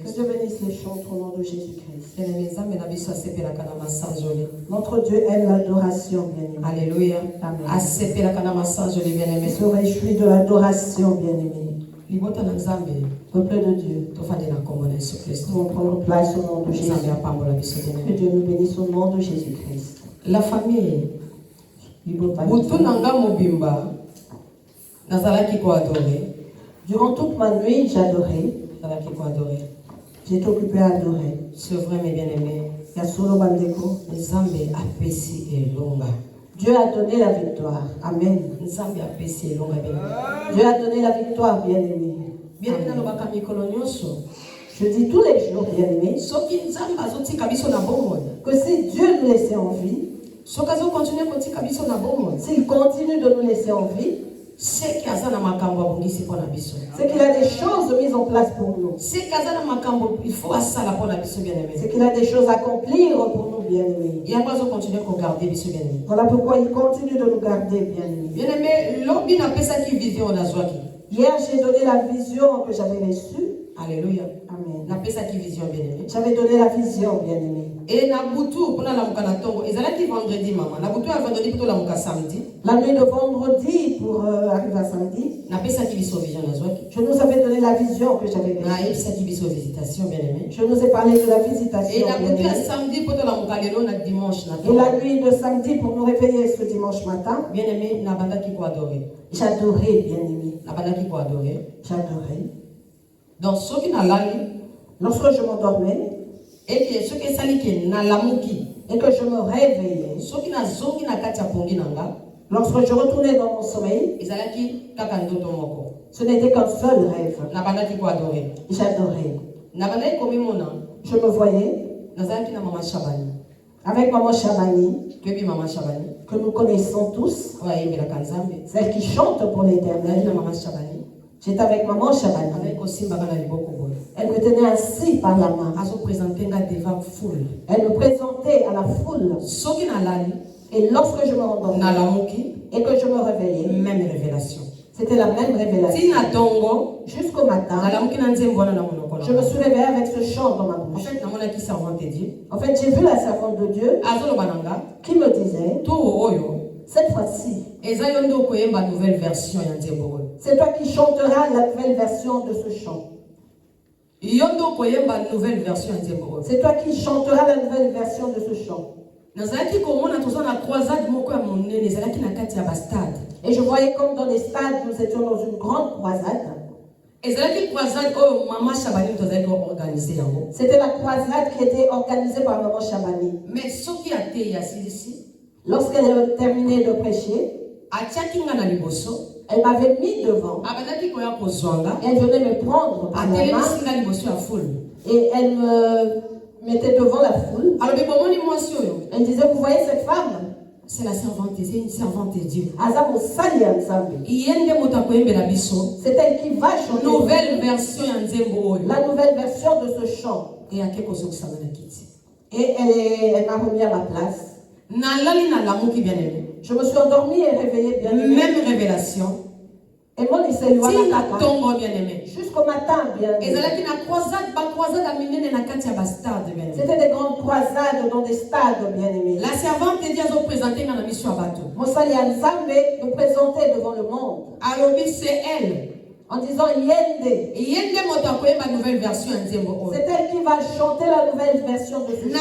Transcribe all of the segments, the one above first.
Que Dieu bénisse les chantres au nom de Jésus-Christ. Bien-aimé, Notre Dieu aime l'adoration, bien-aimé. Alléluia. Amen. Bien-aimé. Il se réjouit de l'adoration, bien-aimé. Peuple de Dieu, nous allons prendre place au nom de Jésus. Que Dieu nous bénisse au nom de Jésus-Christ. La famille. Durant toute ma nuit, j'adorais. J'étais occupé à adorer. C'est vrai, mes bien-aimés. Yasolo Bandeko. Dieu a donné la victoire. Amen. Dieu a donné la victoire, bien-aimé. Je dis tous les jours, bien-aimé, que si Dieu nous laissait en vie, s'il continue de nous laisser en vie, c'est qu'il a des choses mises en place pour nous. C'est qu'il a des choses à accomplir pour nous, bien-aimés. Voilà pourquoi il continue de nous garder, bien-aimés. Hier, j'ai donné la vision que j'avais reçue. Alléluia. Amen. J'avais donné la vision, bien-aimé. Et Nabutu, pour la Mukanatongo, ils allaient vendredi, maman. Nabutu a vendredi plutôt la Muka samedi. La nuit de vendredi pour arriver à samedi. Je nous avais donné la vision que j'avais reçue. Je nous ai parlé de la visitation. Et Nabutu a samedi pour la Muka dimanche. Et la nuit de samedi pour nous réveiller ce dimanche matin. Bien-aimé, Nabanda qui quoi adorer. J'adorais, bien-aimé. Nabanda qui quoi adorer. J'adorais. Donc, ce qui n'a lali, lorsque je m'endormais, et que ce qui sali qui n'a l'amuki, et que je me réveillais, ce qui n'a zoki n'a katia pongi nanga, lorsque je retournais dans mon sommeil, ce n'était qu'un seul rêve. Nabanda qui quoi adorer. J'adorais. Nabanda qui comme mon nom. Je me voyais Nazaki na maman Chabani. Avec maman Chabani, maman Chabani, que nous connaissons tous, celle qui chante pour l'Éternel. J'étais avec maman Chabani. Elle me tenait assis par la main. Elle me présentait à la foule. Et lorsque je me rendormais et que je me réveillais, même révélation. C'était la même révélation. Jusqu'au matin, je me suis réveillée avec ce chant dans ma bouche. En fait, j'ai vu la servante de Dieu qui me disait, cette fois-ci, c'est toi qui chanteras la nouvelle version de ce chant. C'est toi qui chanteras la nouvelle version de ce chant. Et je voyais comme dans les stades, nous étions dans une grande croisade. C'était la croisade qui était organisée par maman Chabani. Mais ce qui a été ici, lorsqu'elle a terminé de prêcher, elle m'avait mis devant. Et elle venait me prendre par la main. Et elle me mettait devant la foule. Elle disait, vous voyez cette femme? C'est la servante, c'est une servante de Dieu. C'est elle qui va chanter. Nouvelle version. La nouvelle version de ce chant. Et elle m'a remis à ma place. Je me suis endormie et réveillée bien aimée. Même révélation. Et mon jusqu'au matin, bien aimé. C'était des grandes croisades dans des stades, bien aimés. La servante de Dieu a présenté dans la mission à bateau. Mosali Anzambe me présentait devant le monde. Alors, c'est elle. En disant Yende. C'est elle qui va chanter la nouvelle version de ce chant.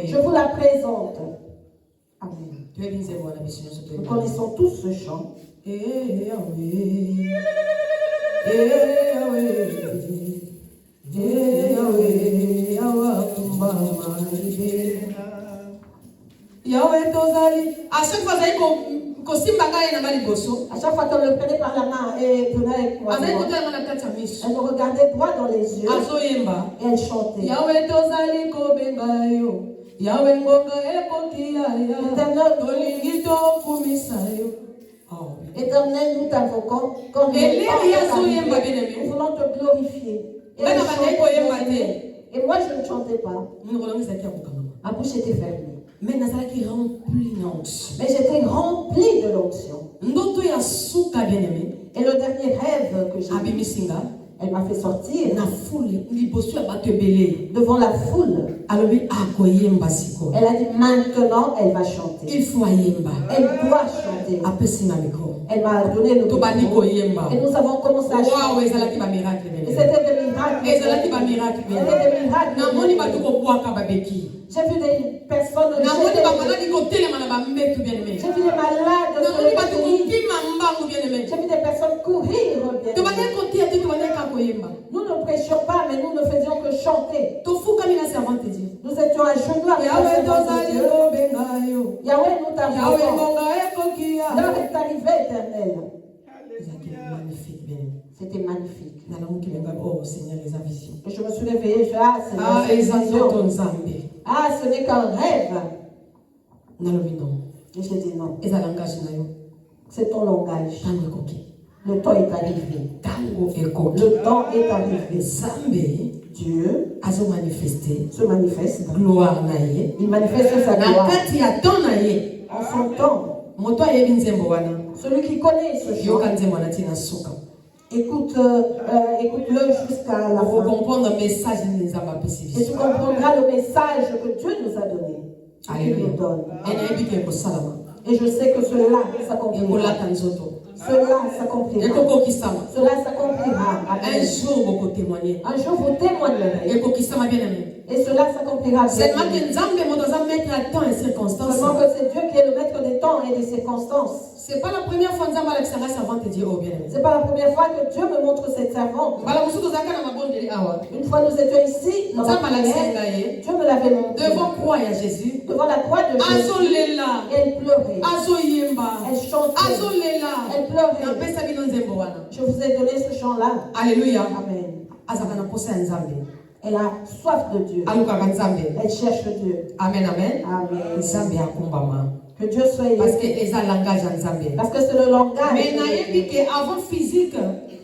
Je vous la présente. Amen. Nous connaissons tous ce chant. Yahweh Tozali. À chaque fois, à chaque fois qu'on le prenait par la main et venait avec moi, elle me regardait droit dans les yeux et elle chantait. Yahweh Tozali Kobengayo. Yahweh Ngonga Ekokiaya. Éternel, nous t'invoquons comme nous voulons te glorifier. Et moi, je ne chantais pas. Ma bouche était fermée. Mais j'étais remplie de l'onction. Et le dernier rêve que j'ai eu, Elle m'a fait sortir na foule devant la foule. Elle a dit maintenant elle va chanter. Il faut ayemba. Elle doit chanter. Elle m'a donné le micro. Et nous avons commencé à chanter. Et c'était des miracles. C'était des miracles. J'ai vu des personnes. J'ai vu des malades se lever. J'ai vu des personnes courir. Nous ne prêchions pas, mais nous ne faisions que chanter. Nous étions à genoux avec Dieu. Yahweh nous t'avons. L'heure est arrivée, Éternel. C'était magnifique. Oh Seigneur, les visions. Et je me suis réveillée, je dis, ah, ce n'est qu'un rêve. Et j'ai dit non. C'est ton langage. Le temps est arrivé. Le temps est arrivé. Dieu se manifeste. Il manifeste sa gloire. En son temps. Celui qui connaît ce chant, écoute-le jusqu'à la fin. Comprendre le message et tu comprendras le message que Dieu nous a donné. Alléluia. Il nous donne. Et je sais que cela s'accomplira. Cela s'accomplira. Cela s'accomplira. Un jour, vous témoignerez. Un jour, vous témoignerez. Et cela s'accomplira. Seulement que c'est Dieu qui est le maître des temps et des circonstances. C'est pas la première fois que servante dit oh bien. C'est pas la première fois que Dieu me montre cette servante. Une fois nous étions ici, dans la prière, Dieu me l'avait montré. Devant croix à Jésus. Devant la croix de Jésus. Et elle pleurait. Elle chantait. Elle pleurait. Je vous ai donné ce chant-là. Alléluia. Amen. Elle a soif de Dieu. Elle cherche Dieu. Amen, amen. Amen. Que Dieu soit élevé. Parce que c'est le langage. Mais avant physique.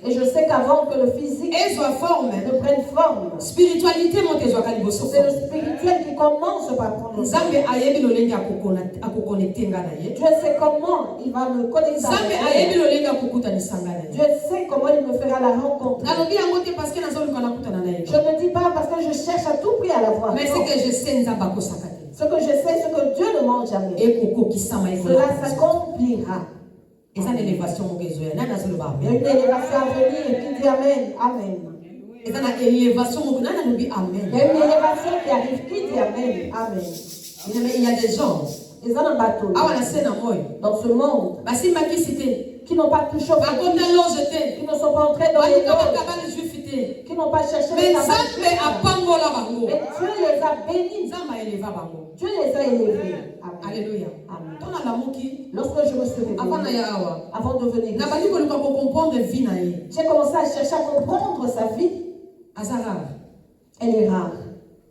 Et je sais qu'avant que le physique ne prenne forme, spiritualité c'est le spirituel qui commence par prendre forme. Dieu sait comment il va me connecter avec Dieu. Dieu sait comment il me fera la rencontre. Je ne dis pas parce que je cherche à tout prix à la voir. Mais c'est que je sais ce que je sais, ce que Dieu ne mange jamais. Cela s'accomplira. Et ça, l'élévation, il y a une élévation à venir qui dit Amen. Amen. Il y a une élévation qui arrive qui dit Amen. Amen. Il y a des gens dans ce monde qui n'ont pas touché au qui ne sont pas entrés dans les loges, qui n'ont pas cherché les tabacs. Mais Dieu les a bénis. Dieu les a élevés. Amen. Alléluia. Amen. Lorsque je me suis réveillée, avant de venir, j'ai commencé à chercher à comprendre sa vie. Elle est rare.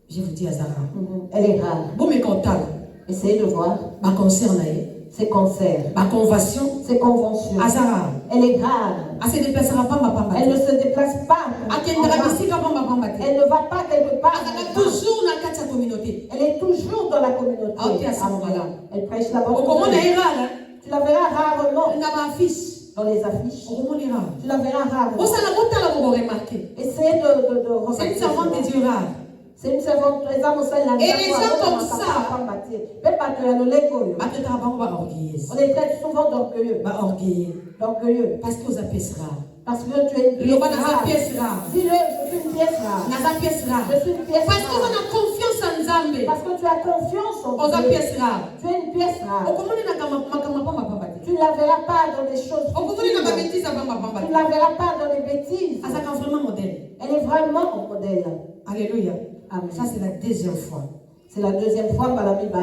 Je vous dis Azara. Elle est rare. Essayez de voir. Ses concerts. Ses conventions. Elle est rare. Elle ne se déplace pas. Elle ne va pas quelque part. Elle est toujours dans la communauté. Elle prêche la bonne nouvelle. Tu la verras rarement dans les affiches. Tu la verras rarement. Essayez de remarquer. C'est une servante de Dieu rare. C'est une servante. Et les gens comme ça, on est très souvent d'orgueilleux. D'orgueilleux. Parce que vous avez rare. Parce que tu es une pièce rare. Dis-le, je suis une pièce rare. Je suis une pièce rare. Parce qu'on a confiance en Nzambe. Parce que tu as confiance en Dieu. Tu es une pièce rare. Tu ne la verras pas dans des choses. Tu ne la verras pas dans des bêtises. Elle est vraiment un modèle. Alléluia. Amen. Ça, c'est la deuxième fois. C'est la deuxième fois par la Bible.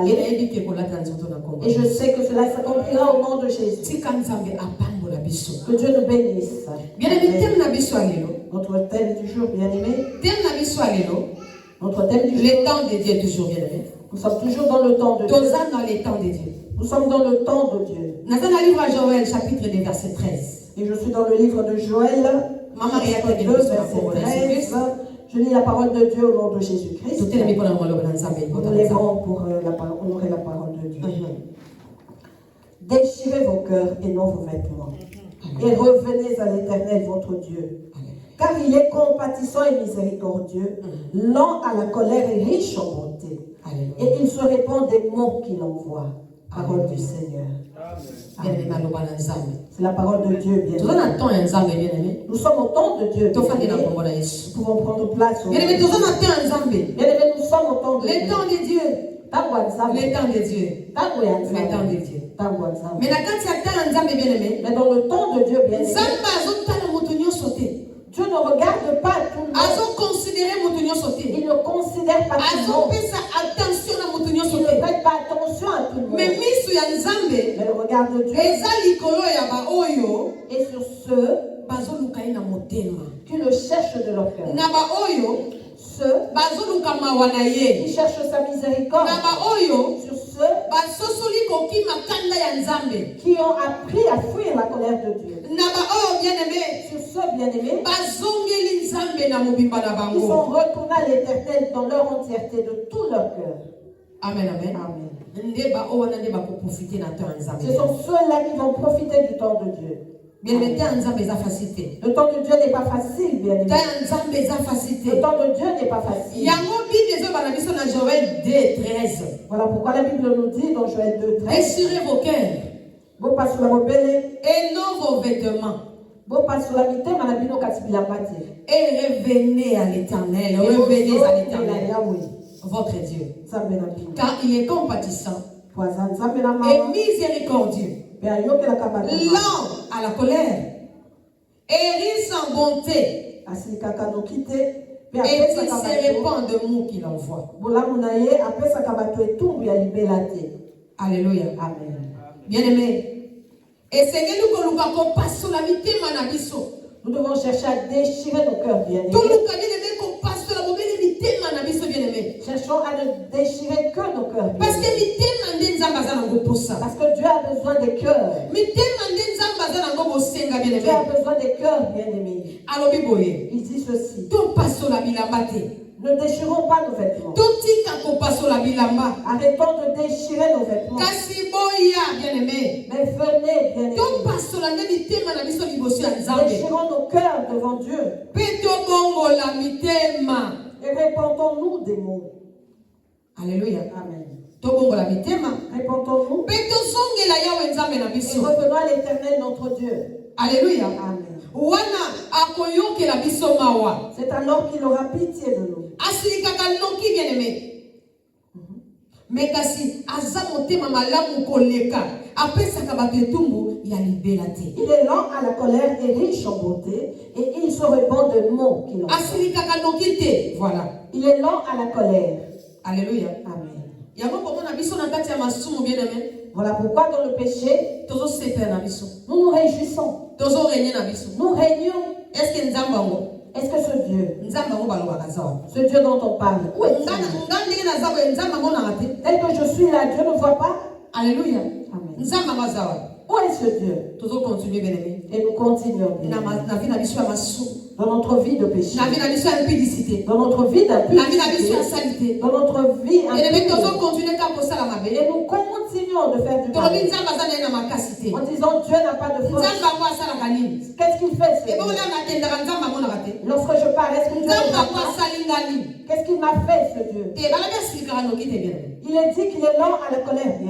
Et je sais que cela s'accomplira au nom de Jésus. Que Dieu nous bénisse. Notre thème du jour, bien-aimé. Notre thème du jour. Le temps de Dieu, toujours bien-aimé. Nous sommes toujours dans le temps de Dieu. Dans les temps de Dieu. Nous sommes dans le temps de Dieu. Dans le livre à Joël, chapitre 2, verset 13. Et je suis dans le livre de Joël, chapitre 2, verset 13. Je lis la parole de Dieu au nom de Jésus-Christ. Nous lèverons pour honorer la parole de Dieu. Déchirez vos cœurs et non vos vêtements. Et revenez à l'Éternel votre Dieu. Car il est compatissant et miséricordieux, lent à la colère et riche en bonté. Et il se répand des mots qu'il envoie. Parole du Seigneur. C'est la parole de Dieu, bien aimé. Nous sommes au temps de Dieu. Nous pouvons prendre place au bien aimé, nous sommes au temps de Dieu. Le temps de Dieu. Le temps de Dieu. Le temps de Dieu. Mais dans le temps de Dieu, bien aimé, Dieu ne regarde pas tout le monde. Il ne considère pas tout le monde. Il ne prête pas attention à tout le monde. Mais le regard de Dieu est sur ceux qui le cherchent de leur cœur. Ceux qui cherchent sa miséricorde. Sur ceux qui ont appris à fuir la colère de Dieu. Sur ceux bien-aimés qui sont retournés à l'Éternel dans leur entièreté, de tout leur cœur. Amen, amen. Amen. Ce sont ceux-là qui vont profiter du temps de Dieu. Bien-aimé, le temps de Dieu n'est pas facile, bien-aimé. Le temps de Dieu n'est pas facile. Voilà pourquoi la Bible nous dit dans Joël 2:13. Essurez vos cœurs et non vos vêtements. Et revenez à l'Éternel. Revenez à l'Éternel, votre Dieu. Car il est compatissant et miséricordieux, lent à la colère et riche en bonté, et il se répand de mots qu'il envoie. Alléluia. Amen. Bien-aimé, nous devons chercher à déchirer nos cœurs, bien-aimés. Cherchons à ne déchirer que nos cœurs. Parce que Dieu a besoin des cœurs. Dieu a besoin des cœurs, bien-aimés. Il dit ceci. Ne déchirons pas nos vêtements. Arrêtons de déchirer nos vêtements. Mais venez, bien-aimés. Déchirons nos cœurs devant Dieu. Et répandons-nous des mots. Alléluia. Amen. Répandons-nous. Et revenons à l'Éternel notre Dieu. Alléluia. Amen. C'est alors qu'il aura pitié de nous. Mais kasi azamotema malamu koleka apesaka bato etumbu ya libelate. Il est lent à la colère et riche en bonté, et il se répand de mots qu'il envoie. Asilikaka nokite. Voilà. Il est lent à la colère. Alléluia. Amen. Yako komona biso na kati ya masumu bien-aimé. Voilà pourquoi dans le péché, tozo seper na biso. Nous nous réjouissons. Tozo régner na biso. Nous régnons. Est-ce que nzambango? Est-ce que ce Dieu, ce Dieu dont on parle, où est-il? Tel que je suis là, Dieu ne voit pas. Alléluia. Amen. Où est ce Dieu? Et nous continuons. Dans notre vie de péché. Dans notre vie d'impudicité. Dans notre vie et nous continuons de faire du mal. En disant Dieu n'a pas de force. Qu'est-ce qu'il fait, ce Dieu? Lorsque je parle, est-ce que Dieu ne voit pas? Qu'est-ce qu'il m'a fait, ce Dieu? Il est dit qu'il est lent à la colère. Je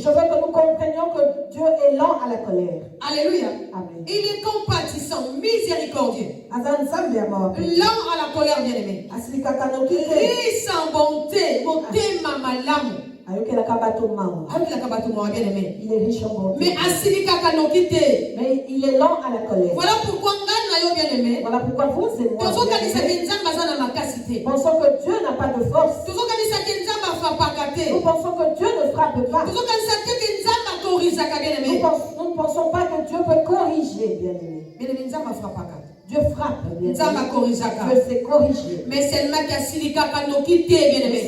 veux que nous comprenions que Dieu est lent à la colère. Alléluia. Amen. Il est compatissant, miséricordieux. Lent à la colère, bien-aimé. Riche en bonté, il est riche en bonté. Mais il est lent à la colère. Voilà pourquoi bien-aimé. Voilà pourquoi vous et moi pensons que Dieu n'a pas de force. Nous pensons que Dieu ne frappe pas. Nous ne pensons pas que Dieu peut corriger, bien-aimé. Dieu frappe, bien-aimé. Dieu sait corriger. Mais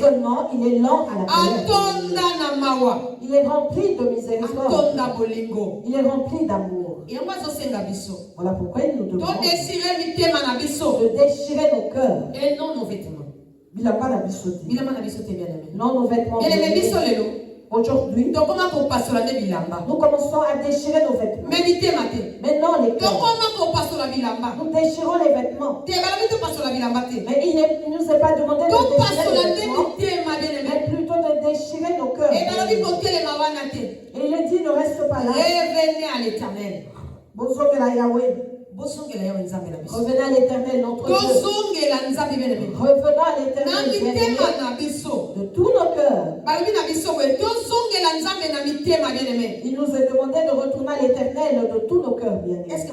seulement il est lent à la colère. Il est rempli de miséricorde. Il est rempli d'amour. Voilà pourquoi il nous demande de déchirer nos cœurs. Et non nos vêtements. Non nos vêtements. Aujourd'hui, nous commençons à déchirer nos vêtements. Maintenant, les cœurs. Nous déchirons les vêtements. Mais il ne nous est pas demandé de déchirer les vêtements, mais plutôt de déchirer nos cœurs. Et il est dit, ne reste pas là. Revenez à l'Éternel. Revenez à l'Éternel, notre Dieu. Revenons à l'Éternel de tous nos cœurs. Il nous est demandé de retourner à l'Éternel de tous nos cœurs, bien. Est-ce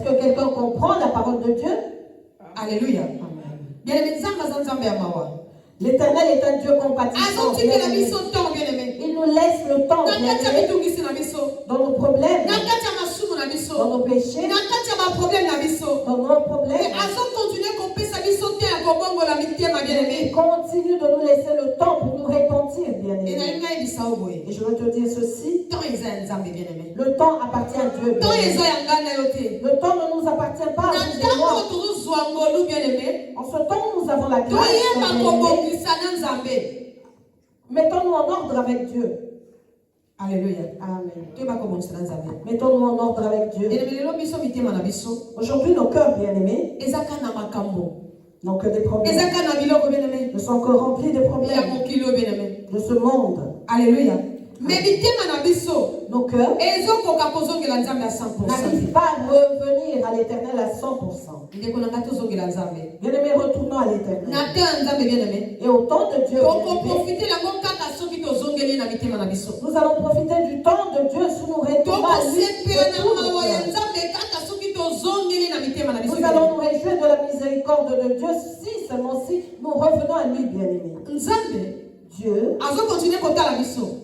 que quelqu'un comprend la parole de Dieu? Alléluia. L'Éternel est un Dieu compatissant. Il nous laisse le temps dans nos problèmes, dans nos péchés, dans nos problèmes. Il continue de nous laisser le temps pour nous repentir, bien-aimés. Et je veux te dire ceci. Le temps appartient à Dieu. Le temps ne nous appartient pas à vous et moi. En ce temps, nous avons la grâce. Mettons-nous en ordre avec Dieu. Alléluia. Amen. Mettons-nous en ordre avec Dieu. Aujourd'hui, nos cœurs bien-aimés n'ont que des problèmes. Nous sommes encore remplis de problèmes de ce monde. Alléluia. Mais nos cœurs n'arrivent pas à revenir à l'Éternel à 100%. Bien-aimés, retournons à l'Éternel. Et au temps de Dieu, nous allons profiter du temps de Dieu si nous retournons à lui. Nous allons nous réjouir de la miséricorde de Dieu si seulement si nous revenons à lui, bien-aimés. Dieu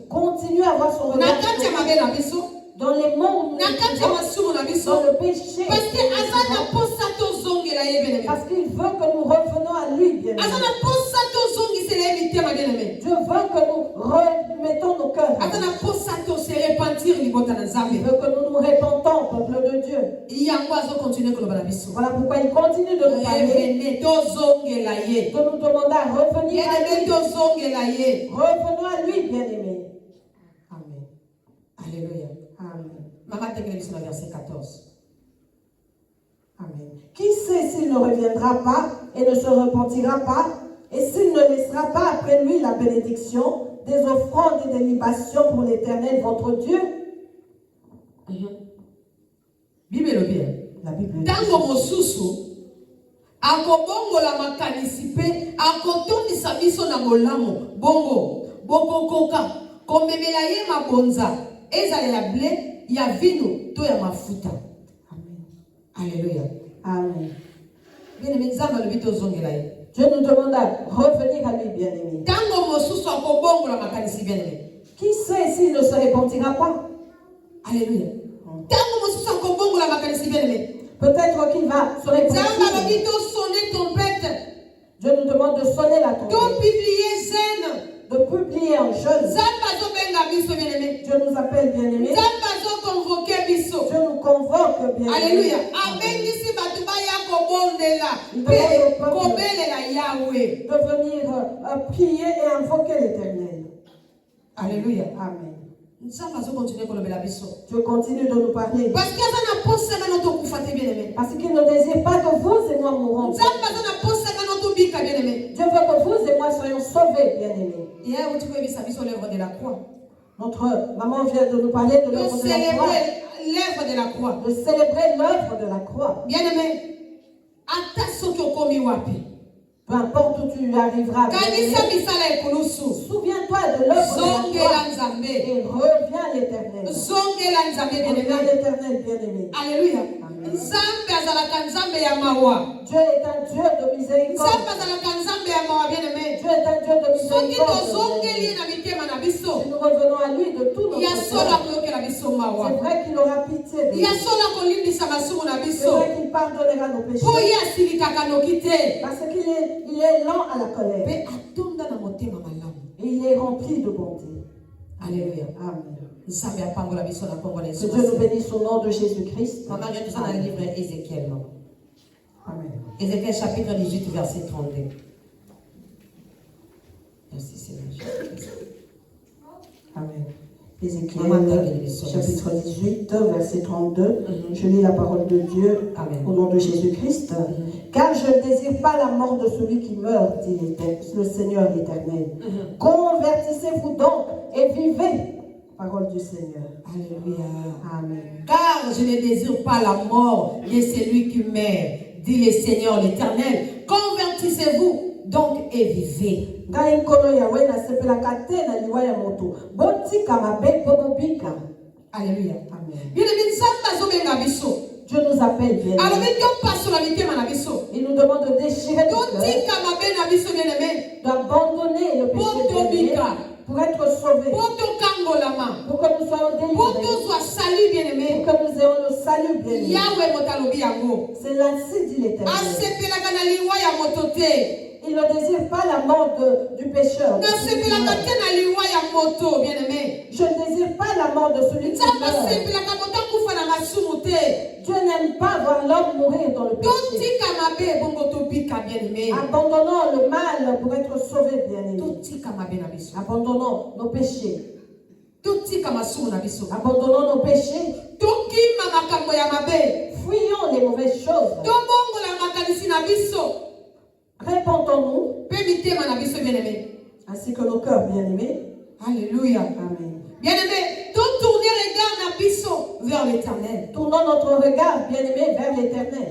continue à avoir son regard dans les mondes, dans le péché. Parce qu'il veut que nous revenons à lui, bien-aimés. Dieu veut que nous remettons nos cœurs. Il veut que nous nous répentons, peuple de Dieu. Voilà pourquoi il continue de nous parler, de nous demander à revenir à lui. Revenons à lui, bien-aimés. Amen. Alléluia. Amen. Maman, verset 14. Amen. Qui sait s'il ne reviendra pas et ne se repentira pas, et s'il ne laissera pas après lui la bénédiction des offrandes et des libations pour l'Éternel votre Dieu? Bible le bien. La Bible. Tango mosusu akobongola makanisi pe akotondisa biso na molamo bongo bokokoka komemela ye mabonza ezalela ble ya vino to ya mafuta. Amen. Alléluia. Amen. Bien-aimé, nzamba le bito zongela ye. Dieu nous demande à revenir à lui, bien-aimé. Tango mosusu akobongola makanisi, bien-aimé. Qui sait s'il ne se repentira pas? Alléluia. Tango mosusu akobongola makanisi, bien-aimé. Peut-être qu'il va se repentir. Zamba le bito sonner trompette. Dieu nous demande de sonner la trompette. De publier zen. De publier en jeûne. Dieu nous appelle bien-aimés. Dieu nous convoque bien-aimés. Alléluia. De venir prier et invoquer l'Éternel. Alléluia. Amen. Dieu continue de nous parler. Parce qu'il ne désire pas que vous et moi mourons. Dieu veut que vous et moi soyons sauvés, bien-aimés. Notre maman vient de nous parler de l'œuvre de la croix. L'œuvre de la croix. De célébrer l'œuvre de la croix. Bien-aimé, peu importe où tu arriveras, souviens-toi de l'œuvre de la croix et reviens à l'Éternel. Reviens à l'Éternel, bien-aimé. Alléluia. Dieu est un Dieu de miséricorde. Dieu est un Dieu de miséricorde. Si nous revenons à lui de tout notre cœur, c'est vrai qu'il aura pitié de nous. C'est vrai qu'il pardonnera nos péchés. Parce qu'il est lent à la colère. Et il est rempli de bonté. Alléluia. Amen. Que Dieu nous bénisse au nom de Jésus-Christ. Maman, je suis dans le livre Ézéchiel. Amen. Ézéchiel chapitre 18, verset 32. Merci Seigneur. Amen. Ézéchiel, chapitre 18, verset 32. Je lis la parole de Dieu. Amen. Au nom de Jésus-Christ. Car je ne désire pas la mort de celui qui meurt, dit le Seigneur éternel. Convertissez-vous donc et vivez. Parole du Seigneur. Alléluia. Amen. Car je ne désire pas la mort de celui qui meurt, dit le Seigneur l'éternel. Convertissez-vous donc et vivez. Alléluia. Amen. Dieu nous appelle bien. Il nous demande de déchirer d'abandonner le péché pour être sauvés. Pour que nous soyons délivrés. Pour que nous ayons le salut bien-aimé. C'est ainsi dit l'Éternel. Il ne désire pas la mort du pécheur. Je ne désire pas la mort de celui qui meurt. Dieu n'aime pas voir l'homme mourir dans le péché. Abandonnons le mal pour être sauvés, bien-aimés. Abandonnons nos péchés. Abandonnons nos péchés. Fuyons les mauvaises choses. Répentons-nous ainsi que nos cœurs bien-aimés. Alléluia. Amen. Bien-aimés, tournez regard vers l'éternel. Tournons notre regard bien-aimé vers l'éternel.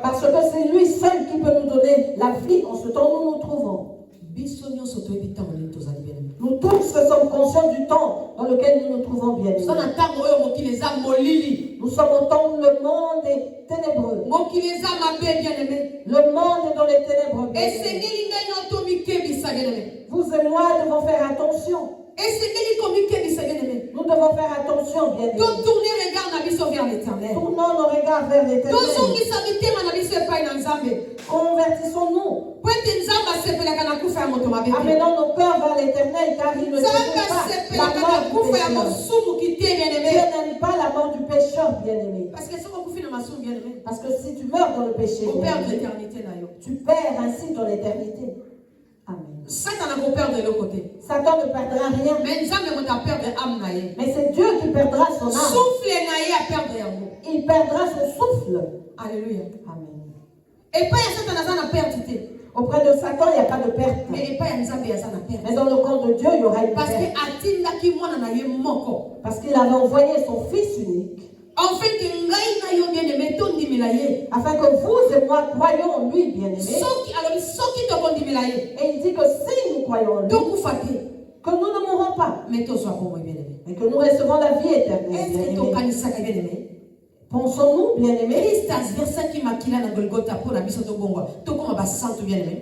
Parce que c'est lui seul qui peut nous donner la vie en ce temps où nous nous trouvons. Nous tous sommes conscients du temps dans lequel nous nous trouvons bien. Nous sommes au temps où le monde est ténébreux. Le monde est dans les ténèbres. Vous et moi devons faire attention. Nous devons faire attention, bien sûr. Tournons nos regards vers l'éternel. Convertissons-nous. Amenons nos cœurs vers l'éternel, car il ne désire pas la mort du pécheur. Dieu n'aime pas la mort du pécheur, bien-aimé. Parce que si tu meurs dans le péché, tu perds ainsi dans l'éternité. Amen. Satan n'a pas peur de l'autre côté. Satan ne perdra rien. Mais c'est Dieu qui perdra son âme. Il perdra son souffle. Alléluia. Amen. Et pas Satan n'a perdu. Auprès de Satan, il n'y a pas de perte. Mais dans le camp de Dieu, il y aura une perte. Parce qu'il avait envoyé son Fils unique. Afin que vous et moi croyons en lui, bien-aimé. Et il dit que si nous croyons en lui, que nous ne mourrons pas, mais que nous recevons la vie éternelle. Pensons-nous, bien-aimés,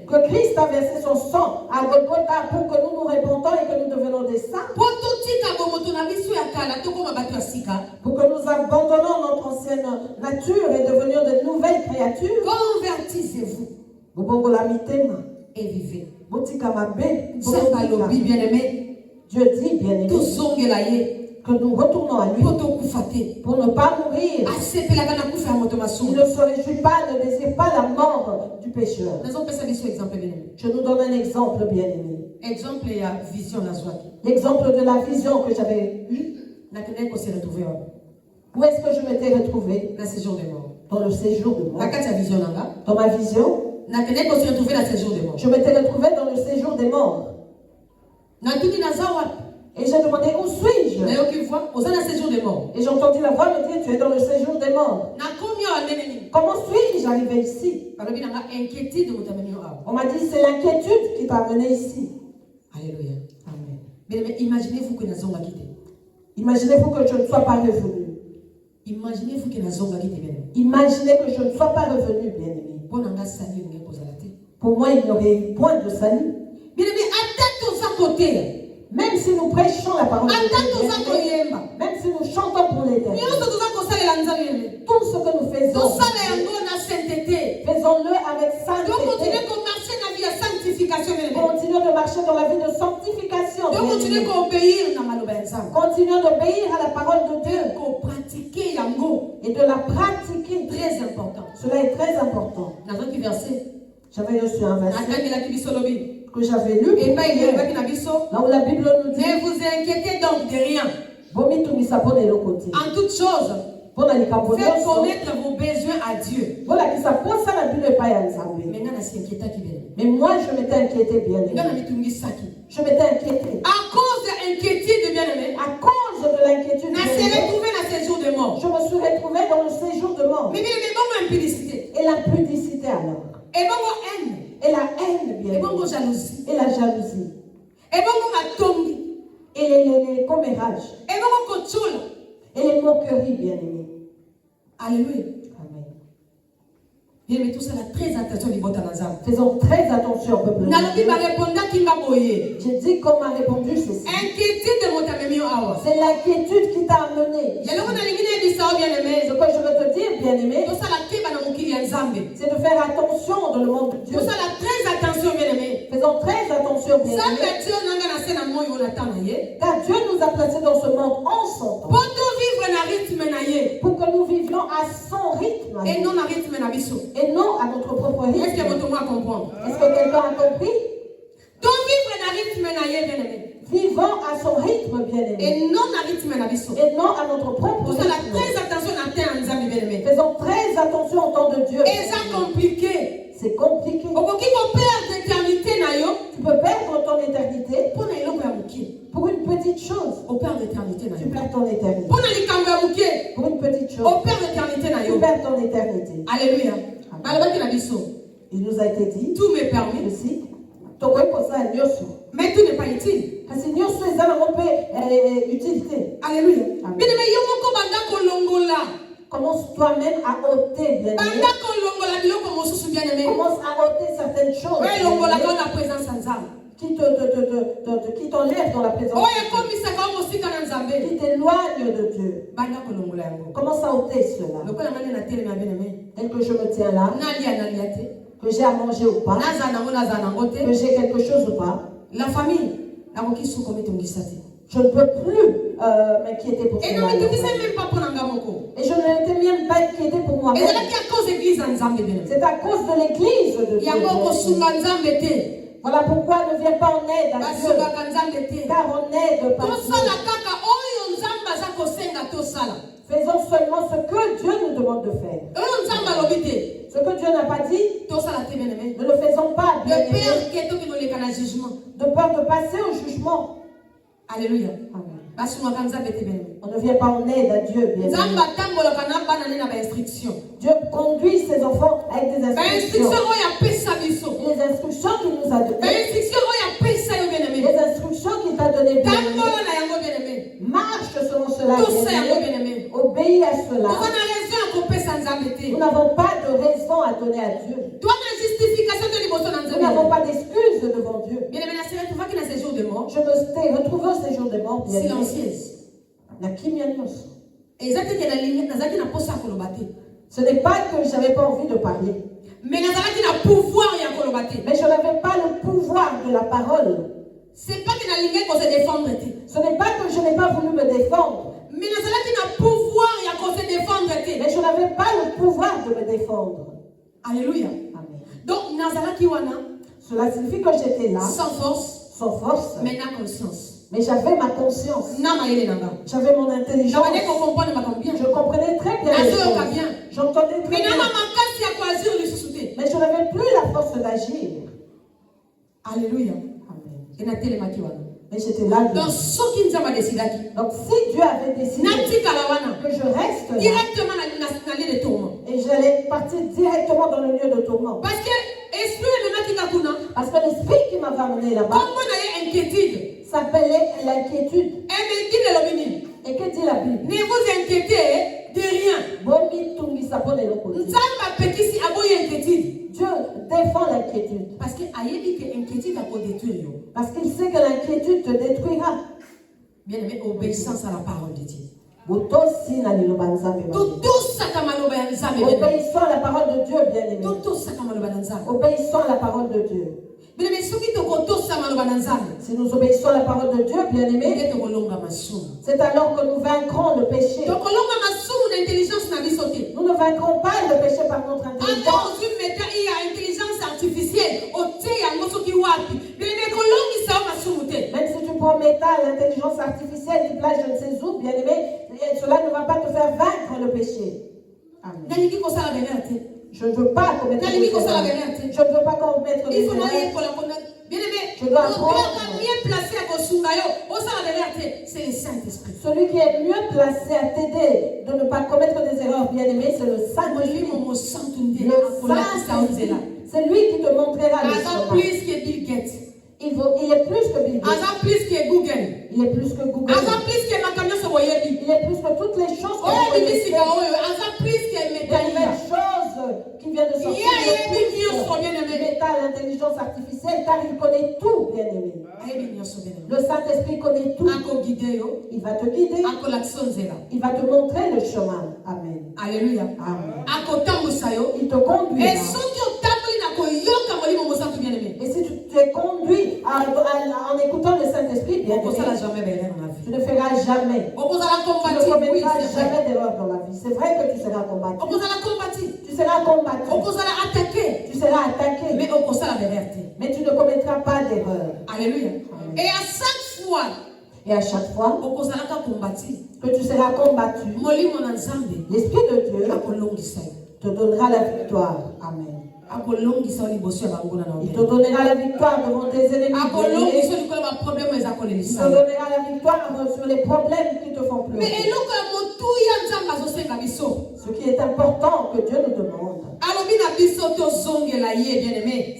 que Christ a versé son sang à Golgotha pour que nous nous répandons et que nous devenons des saints, pour que nous abandonnons notre ancienne nature et devenions de nouvelles créatures. Convertissez-vous et vivez. Dieu dit, bien-aimé, que nous retournons à lui pour ne pas mourir. Il ne se réjouit pas, ne désire pas la mort du pécheur. Je nous donne un exemple, bien-aimé. L'exemple de la vision que j'avais eue. Où est-ce que je m'étais retrouvé? Dans le séjour des morts. Dans le séjour de mort. Dans ma vision, je m'étais retrouvé dans le séjour des morts. Et j'ai demandé, où suis-je? Et j'ai entendu la voix me dire, tu es dans le séjour des morts. Comment suis-je arrivé ici? On m'a dit, c'est l'inquiétude qui t'a amené ici. Alléluia. Amen. Mais imaginez-vous que Imaginez-vous que je ne sois pas revenu. Imaginez-vous que Imaginez que je ne sois pas revenu, bien-aimé. Pour moi, il n'y aurait point de salut. Bien-aimé, à côté. Même si nous prêchons la parole de Dieu, même si nous chantons pour l'éternel, tout ce que nous faisons, faisons-le avec sainteté. Continuons de marcher dans la vie de sanctification. Continuons d'obéir à la parole de Dieu et de la pratiquer. Très important. Cela est très important. J'avais reçu un verset. que j'avais lu, là où la Bible nous dit, ne vous inquiétez donc de rien. En toute chose, faites connaître vos besoins à Dieu. Mais moi, je m'étais inquiété, bien-aimé. Je m'étais inquiété. À cause de l'inquiétude, bien-aimé, à cause de l'inquiétude, je me suis retrouvé dans ce jour de mort. Je me suis retrouvé dans le séjour de mort. Mais impudicité. Et la pudicité alors. Et bon haine. Et la haine, bien. Et bon jalousie. Et la jalousie. Et bon matombi. Et les commérages. Et bon kotsula. Et les moqueries, bien aimés. Alléluia. Amen. Bien, mais tout ça, très attention, les bottes à faisons très attention au peuple. J'ai dit qu'on m'a répondu ceci. C'est l'inquiétude qui t'a amené. Ce que je veux te dire, bien aimé, c'est de faire attention dans le monde de Dieu. Très attention, bien aimé. Faisons très attention, bien aimé. Car Dieu nous a placés dans ce monde en son temps. Pour que nous vivions à son rythme. Et non à rythme nabiso. Et non à notre propre rythme. Est-ce que votre mot a compris? Est-ce que quelqu'un a compris? Donc vivre à rythme naïe, bien aimé. Vivons à son rythme, bien aimé. Et non à rythme nabiso. Et non à notre propre rythme. Très attention à terre, bien aimé. Faisons très attention au temps de Dieu. Et ça compliqué. C'est compliqué. Tu peux perdre ton éternité pour une petite chose. Tu perds ton éternité. Pour une petite chose. Tu perds ton éternité. Alléluia. Il nous a été dit. Tout m'est permis aussi. Mais tout n'est pas utile. Parce que nous sommes utilité. Alléluia. Commence toi-même à ôter, bien aimé. Commence à ôter certaines choses qui t'enlèvent dans la présence de Dieu, qui t'éloignent de Dieu. Commence à ôter cela. Tel que je me tiens là, que j'ai à manger ou pas, que j'ai quelque chose ou pas, la famille, je ne peux plus m'inquiéter pour cela. Et je ne m'étais même pas inquiété pour moi-même. C'est à cause de l'église de Dieu. Voilà pourquoi ne viens pas en aide à Dieu. Car on aide pas Dieu. Faisons seulement ce que Dieu nous demande de faire. Ce que Dieu n'a pas dit, ne le faisons pas. De peur de passer au jugement. Alléluia. Amen. On ne vient pas en aide à Dieu, bien sûr. Dieu conduit ses enfants avec des instructions. Les instructions qu'il nous a données. Les instructions qu'il t'a données, bien aimé. Marche selon cela, bien aimé. Obéis à cela. Nous n'avons pas de raison à donner à Dieu. Nous n'avons pas d'excuses devant Dieu. Je me suis retrouvé au séjour de mort. Silencieuse. Ce n'est pas que je n'avais pas envie de parler. Mais je n'avais pas le pouvoir de la parole. Ce n'est pas que ce n'est pas que je n'ai pas voulu me défendre. Mais je n'avais pas le pouvoir de me défendre. Alléluia. Amen. Donc, cela signifie que j'étais là. Sans force. Mais na conscience. Mais j'avais ma conscience. J'avais mon intelligence. Je comprenais très bien les choses. J'entendais très bien. Mais je n'avais plus la force d'agir. Alléluia. Amen. Mais j'étais là. Donc si Dieu avait décidé que je reste là, directement et j'allais partir directement dans le lieu de tourment. Parce que l'esprit qui m'avait amené là-bas s'appelait l'inquiétude. Et que dit la Bible? Ne vous inquiétez de rien. Dieu défend l'inquiétude. Parce qu'il sait que l'inquiétude te détruira. Bien aimé, obéissance à la parole de Dieu. Obéissons à la parole de Dieu, bien aimé. Obéissons à la parole de Dieu. Si nous obéissons à la parole de Dieu, bien aimé, c'est alors que nous vaincrons le péché. Nous ne vaincrons pas le péché par notre intelligence. Même si tu prends métal, l'intelligence artificielle, tu places je ne sais où, bien aimé, cela ne va pas te faire vaincre le péché. Amen. Je ne veux pas commettre des erreurs. Je ne veux pas commettre des erreurs. Je dois apprendre. C'est le Saint-Esprit. Celui qui est mieux placé à t'aider de ne pas commettre des erreurs, bien aimé, c'est le Saint-Esprit. Le Saint-Esprit. C'est lui qui te montrera le chemin. Il est plus que Bill Gates. Il est plus que Google. Il est plus que toutes les choses qui viennent de sortir. Métal, l'intelligence artificielle, car il connaît tout, bien aimé. Le Saint-Esprit connaît tout. Il va te guider. Il va te montrer le chemin. Amen. Alléluia. Amen. Il te conduit. Et si tu te conduis en écoutant le Saint-Esprit, bien tu ne feras jamais. Tu ne commettras jamais d'erreur dans la vie. C'est vrai que tu seras combattu. Tu seras combattu. Tu seras attaqué. Mais tu ne commettras pas d'erreur. Alléluia. Et à chaque fois que tu seras combattu, l'Esprit de Dieu te donnera la victoire. Amen. Il te donnera la victoire devant tes ennemis. Il te donnera la victoire sur les problèmes qui te font pleurer. Ce qui est important que Dieu nous demande,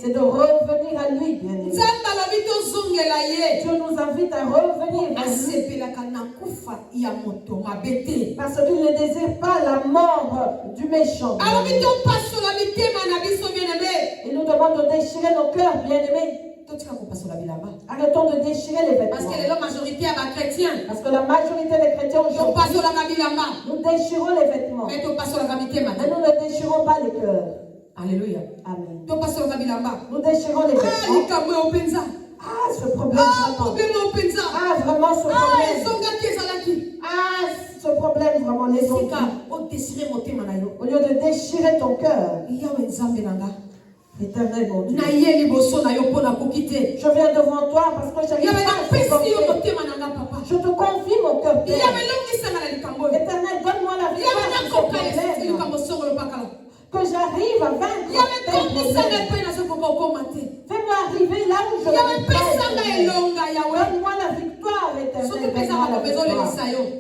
c'est de revenir à lui, bien-aimé. Dieu nous invite à revenir à lui. Parce qu'il ne désire pas la mort du méchant. Il nous demande de déchirer nos cœurs, bien-aimés. Arrêtons de déchirer les vêtements. Parce que la majorité des chrétiens aujourd'hui, nous déchirons les vêtements. Mais nous ne déchirons pas les cœurs. Alléluia. Amen. Nous déchirons les vêtements. Ah, ce problème. Ah, vraiment ce problème. Ah, ce problème, vraiment, les autres. Au lieu de déchirer ton cœur, Éternel mon Dieu, je viens devant toi parce que j'arrive pas à supporter. Je te confie mon cœur, Père. Éternel, donne-moi la victoire sur ce problème. Que j'arrive à vaincre tes problèmes. Fais-moi arriver là où je veux pas. Donne-moi la victoire, Éternel. Donne-moi la victoire.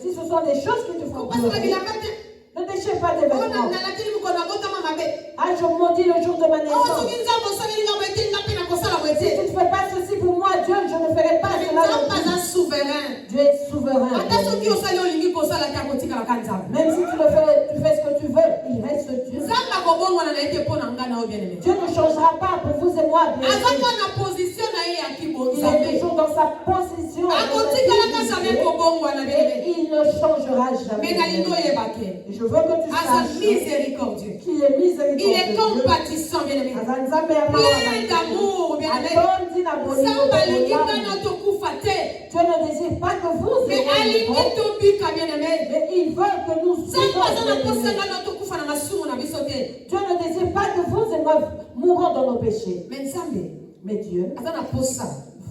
Si ce sont des choses qui te font pleurer, ne déchire pas tes vêtements. Ah, je maudis le jour de ma naissance. Si tu ne fais pas ceci pour moi, Dieu, je ne ferai pas cela. Dieu est souverain. Même si tu fais ce que tu veux, il reste Dieu. Dieu ne changera pas pour vous et moi. Il est toujours dans sa position. Et il ne changera jamais. Et je veux que tu saches qu'il est miséricordieux. Il est compatissant, bien-aimé. Plein d'amour, bien-aimé. Dieu ne désire pas que vous mais il veut que nous Dieu ne désire pas que vous et moi mourons dans nos péchés. Mais Dieu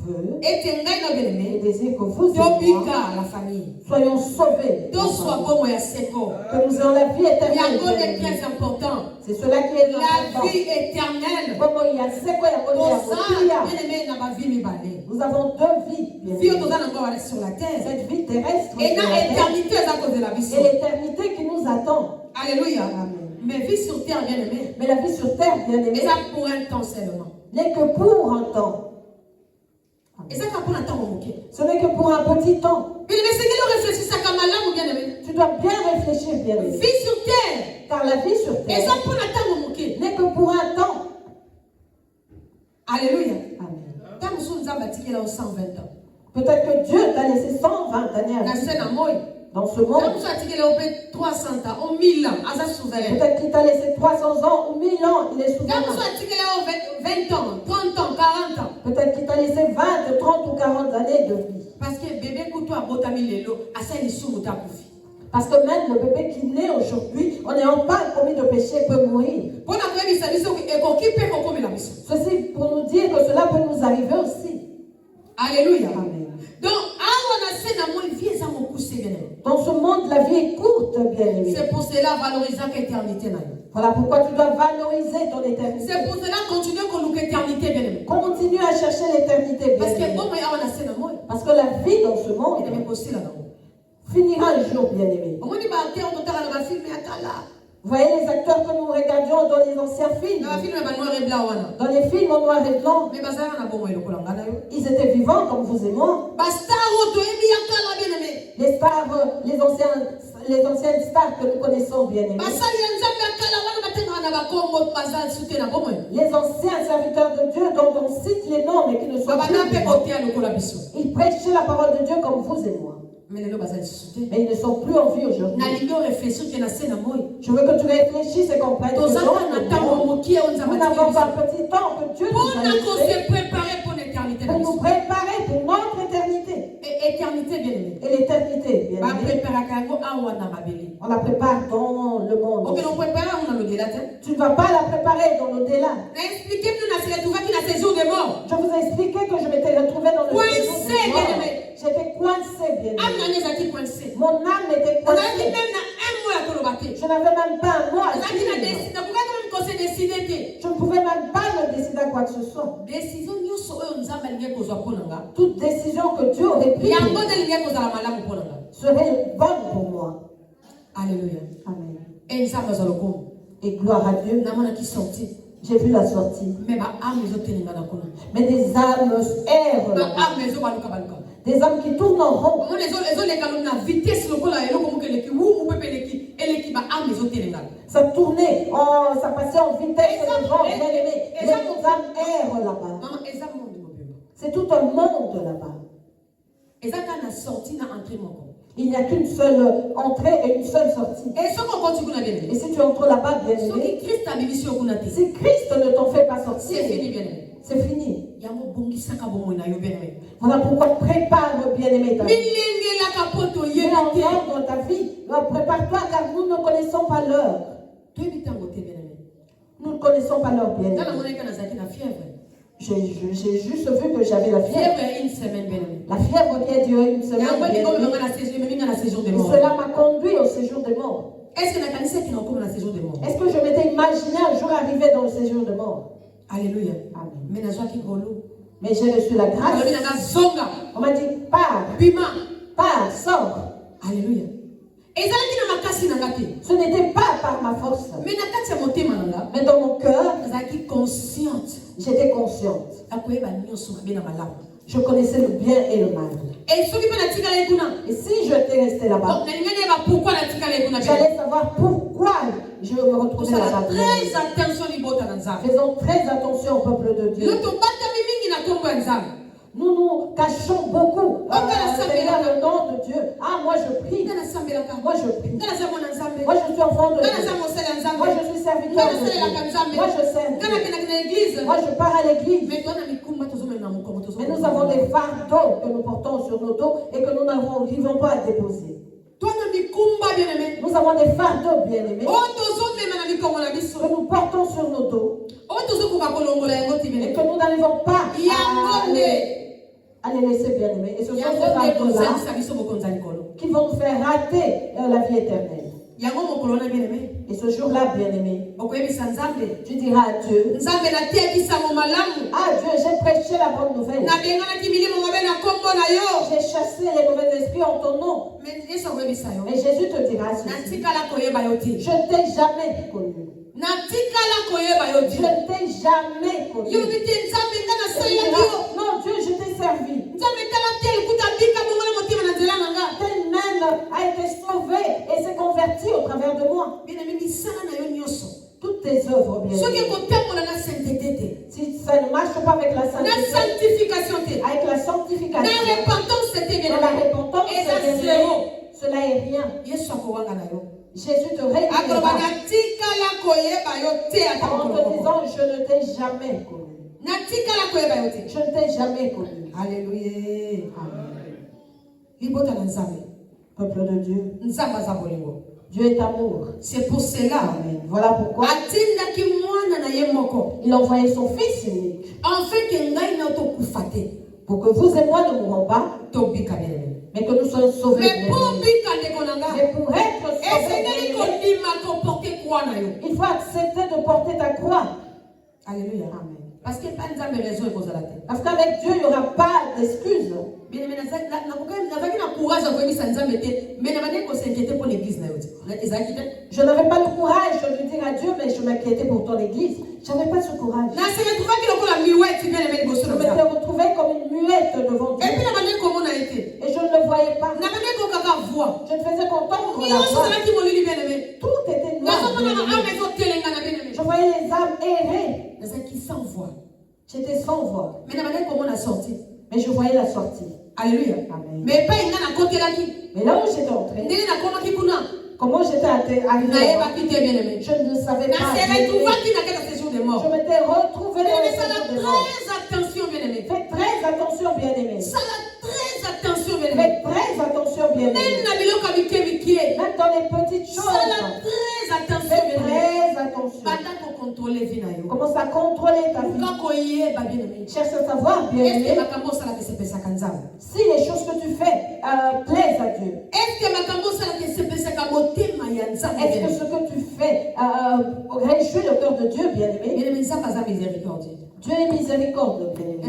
veut et désire que vous et moi la famille soyons sauvés, que nous ayons la vie éternelle. Très important. C'est cela qui est la vie éternelle. Nous avons deux vies. Sur la terre. Cette vie terrestre et l'éternité et l'éternité qui nous attend. Alléluia. Mais vie sur terre, bien aimé. Mais la vie sur terre, bien aimé, et ça pour un temps seulement. N'est que pour un temps. Et ça pour un temps, ok. Ce n'est que pour un petit temps. Mais tu dois bien réfléchir, bien aimé. Vie sur terre. Car la vie sur terre et ça pour un temps, ok. N'est que pour un temps. Alléluia. Amen. Peut-être que Dieu t'a laissé 120 années à vivre dans ce monde. Peut-être qu'il t'a laissé 300 ans ou 1000 ans, il est souverain. 20 ans, 30 ans, 40 ans. Peut-être qu'il t'a laissé 20, 30 ou 40 années de vie. Parce que bébé couteau a botami lelo, asa ni sumu ta kufi. Parce que même le bébé qui naît aujourd'hui, en n'ayant pas commis de péché, peut mourir. Ceci pour nous dire que cela peut nous arriver aussi. Alléluia. Amen. Donc, dans ce monde, la vie est courte, bien-aimé. C'est pour cela valorisant l'éternité. Voilà pourquoi tu dois valoriser ton éternité. C'est pour cela continuer qu'on l'éternité, bien-aimé. Continue à chercher l'éternité, bien-aimé. Parce que la vie dans ce monde finira un jour, bien-aimé. Vous voyez les acteurs que nous regardions dans les anciens films. Dans les films en noir et blanc. Ils étaient vivants comme vous et moi. Les stars, les anciennes stars que nous connaissons, bien-aimés. Les anciens serviteurs de Dieu dont on cite les noms mais qui ne sont plus. Ils prêchaient la parole de Dieu comme vous et moi. Mais ils ne sont plus en vie aujourd'hui. Je veux que tu réfléchisses et comprennes que nous n'avons pas un petit temps que Dieu nous a laissé pour nous préparer pour notre éternité. Et l'éternité, bien aimé. On la prépare dans le monde. Tu ne vas pas la préparer dans l'au-delà. Je vous ai expliqué que je m'étais retrouvé dans le séjour des morts. J'étais coincé, bien aimé. Mon âme était coincée. Je n'avais même pas un mot à dire. Je ne pouvais même pas me décider à quoi que ce soit. Toute décision que Dieu aurait prise serait bonne pour moi. Alléluia. Amen. Et gloire à Dieu. J'ai vu la sortie. Mais des âmes errent. Des âmes qui tournent en rond. Ça tournait, ça passait en vitesse. Les âmes errent là-bas. C'est tout un monde là-bas. Il n'y a qu'une seule entrée et une seule sortie. Et si tu entres là-bas, bien aimé, si Christ ne t'en fait pas sortir, c'est fini. Voilà pourquoi prépare, bien-aimé, ta vie. Mais en dans ta vie, prépare-toi car nous ne connaissons pas l'heure. Nous ne connaissons pas l'heure, bien-aimé. J'ai juste vu que j'avais la fièvre. La fièvre qui a duré une semaine. Et cela m'a conduit au séjour des morts. Est-ce que je m'étais imaginé un jour arriver dans le séjour des morts? Alléluia. Amen. Mais j'ai reçu la grâce. On m'a dit, pars. Pars, sors. Alléluia. Ce n'était pas par ma force. Mais dans mon cœur, j'étais consciente. Je connaissais le bien et le mal. Et si je étais resté là-bas, j'allais savoir pourquoi je me retrouvais là-bas. Faisons très attention au peuple de Dieu. Nous nous cachons beaucoup derrière le nom de Dieu. Ah, moi je prie. Moi je prie. Moi je suis enfant de Dieu. Moi je suis serviteur de Dieu. Moi je sers. Moi je pars à l'église. Mais nous avons des fardeaux que nous portons sur nos dos et que nous n'arrivons pas à déposer. Nous avons des fardeaux, bien-aimés, que nous portons sur nos dos et que nous n'arrivons pas à les laisser, bien-aimés. Et ce sont ces fardeaux-là qui vont nous faire rater la vie éternelle. Et ce jour-là, bien-aimé, tu diras à Dieu, ah Dieu, j'ai prêché la bonne nouvelle. J'ai chassé les mauvais esprits en ton nom. Et Jésus te dira ceci. Je ne t'ai jamais connu. Je ne t'ai jamais connu. Non, Dieu, je t'ai servi. Tel même a été sauvé et s'est converti au travers de moi. Toutes tes œuvres, bien aimé. Si ça ne marche pas avec la sanctification, avec la sanctification, dans la repentance, cela est rien. Jésus te réglera en te disant, je ne t'ai jamais connu. Je ne t'ai jamais connu. Alléluia. Amen. Peuple de Dieu. Dieu est amour. C'est pour cela. Amen. Voilà pourquoi il a envoyé son Fils unique. Pour que vous et moi ne mourons pas, mais que nous soyons sauvés. Mais pour être sauvés, il faut accepter de porter ta croix. Alléluia. Amen. Parce qu'avec Dieu, il n'y aura pas d'excuses. Je n'avais pas le courage de lui dire à Dieu, mais je m'inquiétais pour ton église. Je n'avais pas ce courage. Je m'étais retrouvée comme une muette devant Dieu. Et je ne le voyais pas. Je ne faisais qu'entendre la voix. Tout était noir. Je voyais les âmes errer. J'étais sans voix. Mais je voyais la sortie. Alléluia. Amen. Mais là où j'étais entrée, comment j'étais arrivée, je ne le savais pas. Je m'étais retrouvée dans le séjour des morts. Faites très attention, bien-aimés. Faites très attention, bien-aimés. Même dans les petites choses. Faites très attention. Commence à contrôler ta vie. Cherche à savoir, bien-aimé, si les choses que tu fais plaisent à Dieu. Est-ce que ce que tu fais réjouit le cœur de Dieu, bien-aimé? Dieu est miséricordieux, bien-aimé.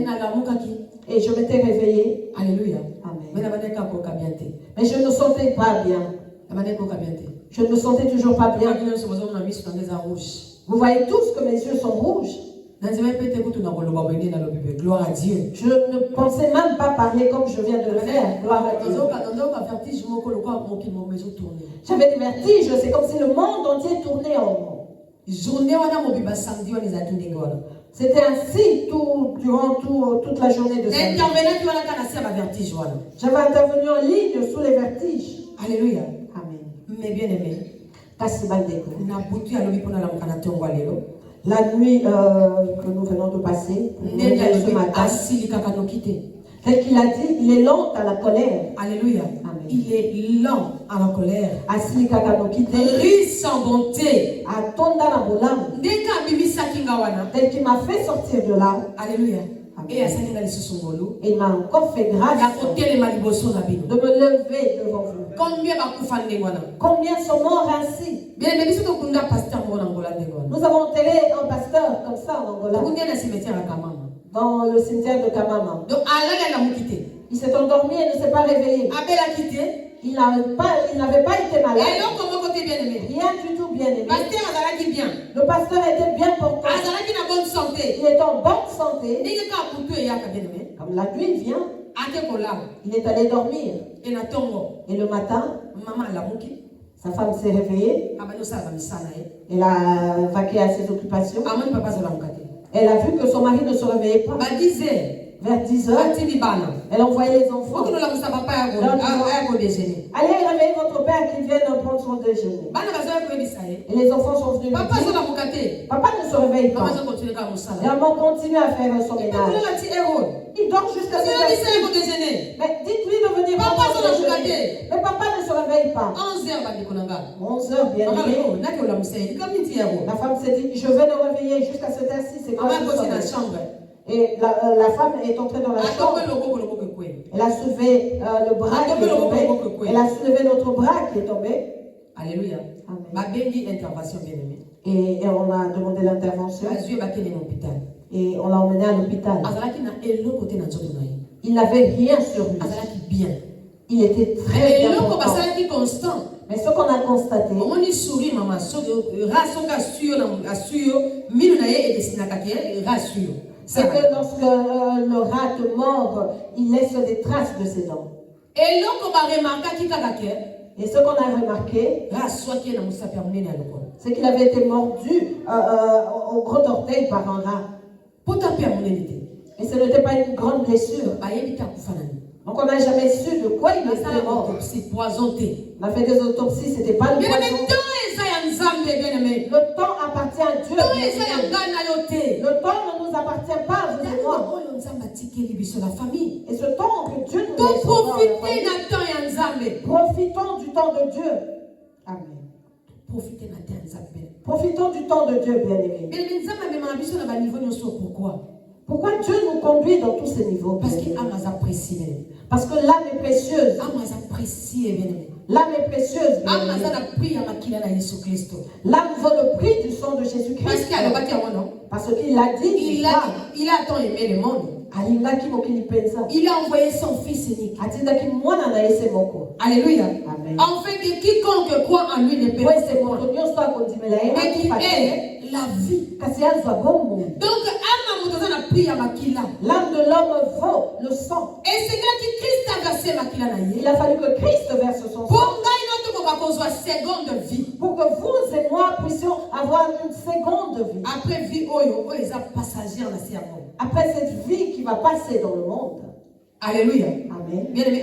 Et je m'étais réveillée. Alléluia. Amen. Mais je ne me sentais pas bien. Je ne me sentais toujours pas bien. Vous voyez tous que mes yeux sont rouges. Je ne pensais même pas parler comme je viens de le faire. Gloire à Dieu. J'avais des vertiges. C'est comme si le monde entier tournait en moi. C'était ainsi durant toute la journée de samedi. J'avais intervenu en ligne sous les vertiges. Alléluia. Amen. Mais bien aimé, la nuit que nous venons de passer, ce matin, tel qu'il a dit, il est lent à la colère. Alléluia. Amen. Il est lent à la colère. Riche en bonté. Tel qu'il m'a fait sortir de là. Alléluia. Et il m'a encore fait grâce de me lever devant vous. Combien sont morts ainsi? Nous avons enterré un pasteur comme ça en Angola. Dans le cimetière de Kamama. Il s'est endormi et ne s'est pas réveillé. Il n'avait pas été malade. Rien du tout, bien aimé. Le pasteur était bien portant. Il est en bonne santé. Comme la nuit vient, il est allé dormir. Et le matin, sa femme s'est réveillée. Elle a vaqué à ses occupations. Elle a vu que son mari ne se réveillait pas. Vers 10 heures, elle envoyait les enfants. Allez réveiller votre père qui vient de prendre son déjeuner. Et les enfants sont venus. Papa ne se réveille pas. Et maman continue à faire son ménage. Il dort jusqu'à ce heure. Mais dites-lui de venir prendre son déjeuner. Mais papa ne se réveille pas. 11 heures, bien aimé. La femme s'est dit, je vais le réveiller jusqu'à cette heure-ci. C'est quoi la chambre? Et la femme est entrée dans la chambre. Elle a soulevé le bras qui est tombé. Elle a soulevé notre bras qui est tombé. Alléluia. Et on a demandé l'intervention. Et on l'a emmené à l'hôpital. Il n'avait rien sur lui. Il était très bien portant. Mais ce qu'on a constaté, c'est que lorsque le rat mord, il laisse des traces de ses dents. Et ce qu'on a remarqué, c'est qu'il avait été mordu au gros orteil par un rat. Et ce n'était pas une grande blessure. Donc on n'a jamais su de quoi il était mort. On a fait des autopsies, c'était pas le poison. Le temps appartient à Dieu. Le temps ne nous appartient pas, vous et moi. Et ce temps que Dieu nous laisse, Profitons du temps de Dieu. Amen. Profitons du temps de Dieu, bien-aimé. Pourquoi Dieu nous conduit dans tous ces niveaux? Parce que l'âme est précieuse. L'âme est précieuse. L'âme vaut le prix du sang de Jésus-Christ. Parce qu'il l'a dit. Il a tant aimé le monde. Il a envoyé son fils unique. Alléluia. Amen. En fait, quiconque croit en lui ne peut pas se voir. Mais qui est la vie. Donc, l'âme de l'homme vaut le sang. Et c'est là que Christ a versé makila na ye. Il a fallu que Christ verse son sang. Pour que vous et moi puissions avoir une seconde vie. Après cette vie qui va passer dans le monde. Alléluia. Amen. Rien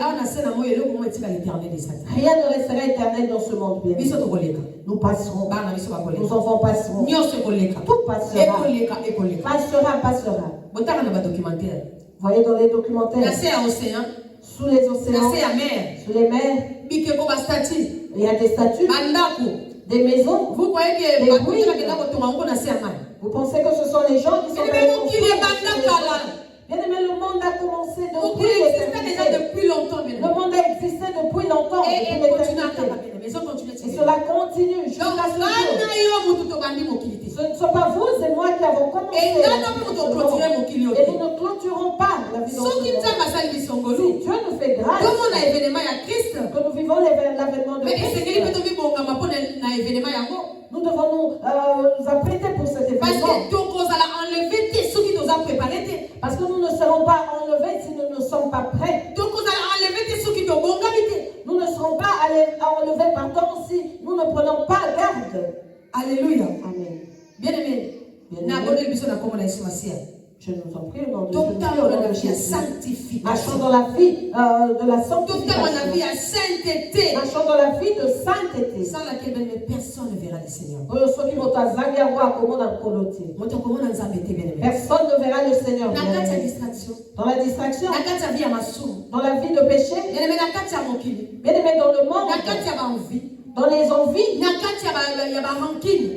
ne restera éternel dans ce monde. Bien. Nous passerons. Nos enfants passeront. Tout passera. Passera. Voyez dans les documentaires. Sous les océans. Sous les mers. Il y a des statues. Des maisons. Vous croyez que vous pensez que ce sont les gens qui sont bien aimé, le monde a commencé depuis longtemps. Le monde a existé depuis longtemps. Et cela continue jusqu'à ce jour. Ce ne sont pas vous et moi qui avons commencé. Et nous ne clôturons pas la vie de ce monde. Si Dieu nous fait grâce que nous vivons l'avènement de Christ, nous devons nous apprêter pour cet événement. Parce que nous ne serons pas enlevés si nous ne sommes pas prêts. Nous ne serons pas enlevés si nous ne prenons pas garde. Alléluia. Amen. Bien-aimé. Je nous en prie, au nom de Jésus. Marchons dans la vie de la sanctification. Marchons dans la vie de sainteté. Sans laquelle même personne ne verra le Seigneur. Personne ne verra le Seigneur. Dans la distraction. Dans la vie de péché. Bien aimé, dans le monde. Dans les envies,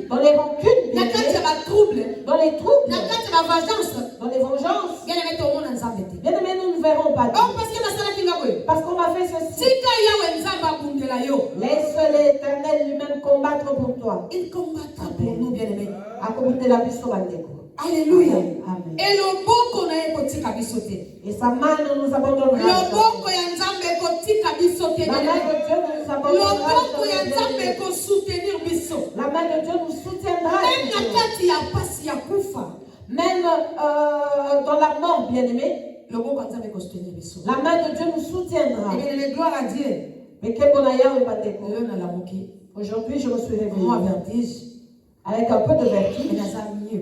dans les rancunes, dans les troubles, dans les vengeances. Bien aimé, nous ne verrons pas. Parce qu'on a fait ceci. Laisse l'éternel lui-même combattre pour toi. Il combattra pour nous, bien aimés. Alléluia. Amen. Et le boko na ekotika bisote. Et sa main ne nous abandonnera. Le boko ya nzambe ekotika bisote. La main de Dieu ne nous abandonnera. Le boko ya nzambe eko soutenir biso. La main de Dieu nous soutiendra. Même na kati ya pasi ya kufa. Même dans la mort, bien aimé. Le boko ya nzambe eko soutenir biso. La main de Dieu nous soutiendra. Et bien, gloire à Dieu. Mais quel bon aïe est battu. Aujourd'hui, je me suis réveillée. Moi, vertige. Avec un peu de vertige.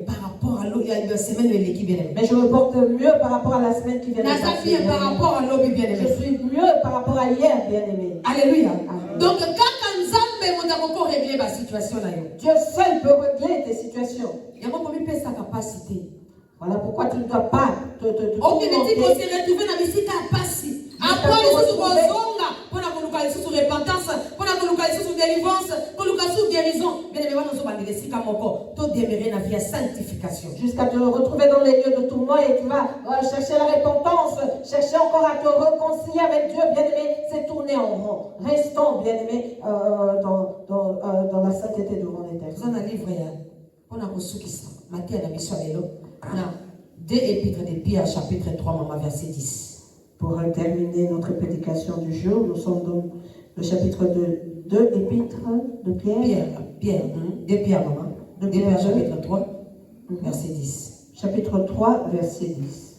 Par rapport à l'eau, il y a une semaine de l'équipe bien aimée. Mais je me porte mieux par rapport à la semaine qui vient de passer. Par rapport à l'eau bien aimée. Je suis mieux par rapport à hier bien aimé. Alléluia. Donc quand Nzambe m'a encore réglé ma situation là. Dieu seul peut régler tes situations. Il y a beaucoup de sa capacité. Voilà pourquoi tu ne dois pas te on se retrouver dans la capacité. Après les sous zonga, pour la sous repentance, pour la sous délivrance, pour la sous guérison. Bien évidemment, nous sommes des sikamoko. Tout demeurer dans la sanctification. Jusqu'à te retrouver dans les lieux de tourment et tu vas chercher la repentance, chercher encore à te réconcilier avec Dieu. Bien aimé, c'est tourner en rond. Restons, bien aimé, dans la sainteté devant l'Éternel. Vous en avez livré, on a reçu qui ça. Matthieu a mis sur l'élo. On a 2 épîtres de Pierre, chapitre 3, maman, verset 10. Pour terminer notre prédication du jour, nous sommes dans le chapitre 2 épîtres de Pierre. De Pierre, maman. De Pierre, chapitre 3, verset 10. Chapitre 3, verset 10.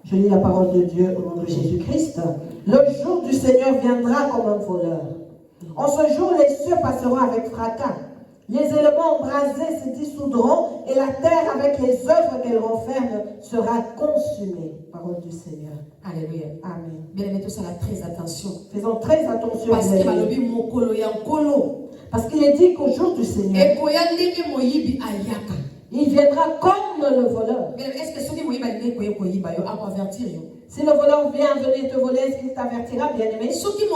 Je lis la parole de Dieu au nom de Jésus-Christ. Le jour du Seigneur viendra comme un voleur. En ce jour, les cieux passeront avec fracas. Les éléments embrasés se dissoudront et la terre avec les œuvres qu'elle renferme sera consumée. Parole du Seigneur. Alléluia. Amen. Bien aimé, tout ça, très attention. Faisons très attention. Parce qu'il est dit qu'au jour du Seigneur, Il viendra comme le voleur. Mais est-ce que celui qui va avertir? Si le voleur vient venir te voler, est-ce qu'il t'avertira, bien-aimé? Si le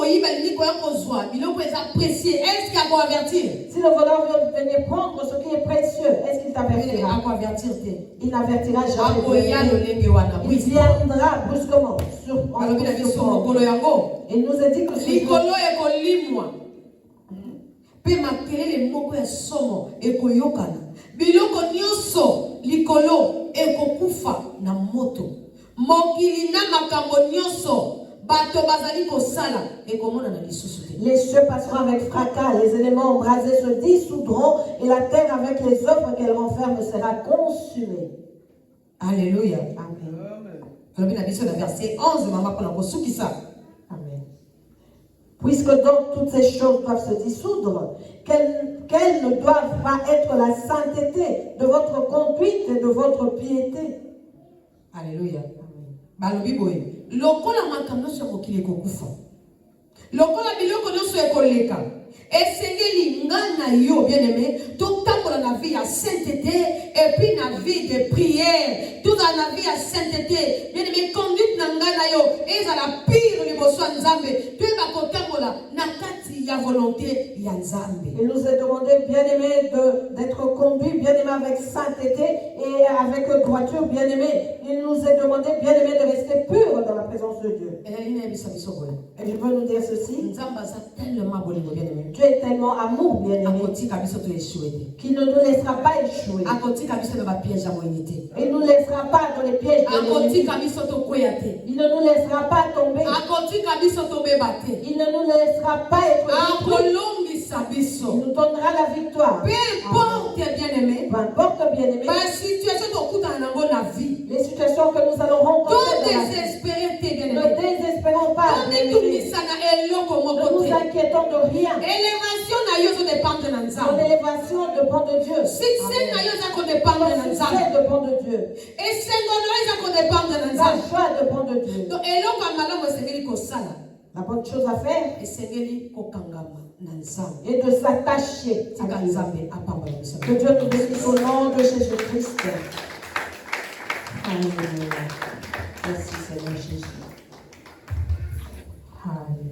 voleur vient venir prendre ce qui est précieux, est-ce qu'il t'avertira? Il n'avertira jamais. Il viendra brusquement. Il nous a dit que biloko nyonso likolo ekokufa na moto mokili na makambo nyonso bato bazali kosala ekomona na lisusu te. Les cieux passeront avec fracas, les éléments embrasés se dissoudront et la terre avec les œuvres qu'elle renferme sera consumée. Alléluia. Amen. Amen. Verset 11 maman pour la kosukisa. Puisque donc toutes ces choses doivent se dissoudre, qu'elles ne doivent pas être la sainteté de votre conduite et de votre piété. Alléluia. Balobi boye. Lokola makambo so mokili kokufa. Lokola biloko nyonso ekoleka. Esengeli ngana yo bien-aimé, tout temps dans la vie à sainteté et puis la vie de prière, tout dans la vie à sainteté, bien-aimé, conduite ngana yo, et ça la pire les besoins nzambe, tu es ma kotambola, nakati ya volonté ya nzambe. Il nous est demandé, bien-aimé, d'être conduit, bien-aimé, avec sainteté et avec droiture, bien-aimé. Il nous est demandé, bien-aimé, de rester pur dans la présence de Dieu. Et je veux nous dire ceci. Dieu est tellement amour, bien-aimé, qu'il ne nous laissera pas échouer. Il ne nous laissera pas dans les pièges de l'ennemi. Il ne nous laissera pas tomber. Il ne nous laissera pas être victorieux. Il nous donnera la victoire. Peu importe, bien-aimé, les situations que nous allons rencontrer, ne désespérons pas. Ne nous inquiétons de rien. Mon élévation dépend de Dieu. Succès dépend de Dieu. La joie dépend de Dieu. La bonne chose à faire et de s'attacher à Dieu. Que Dieu nous bénisse au nom de Jésus-Christ. Alléluia. Merci Seigneur Jésus. Alléluia.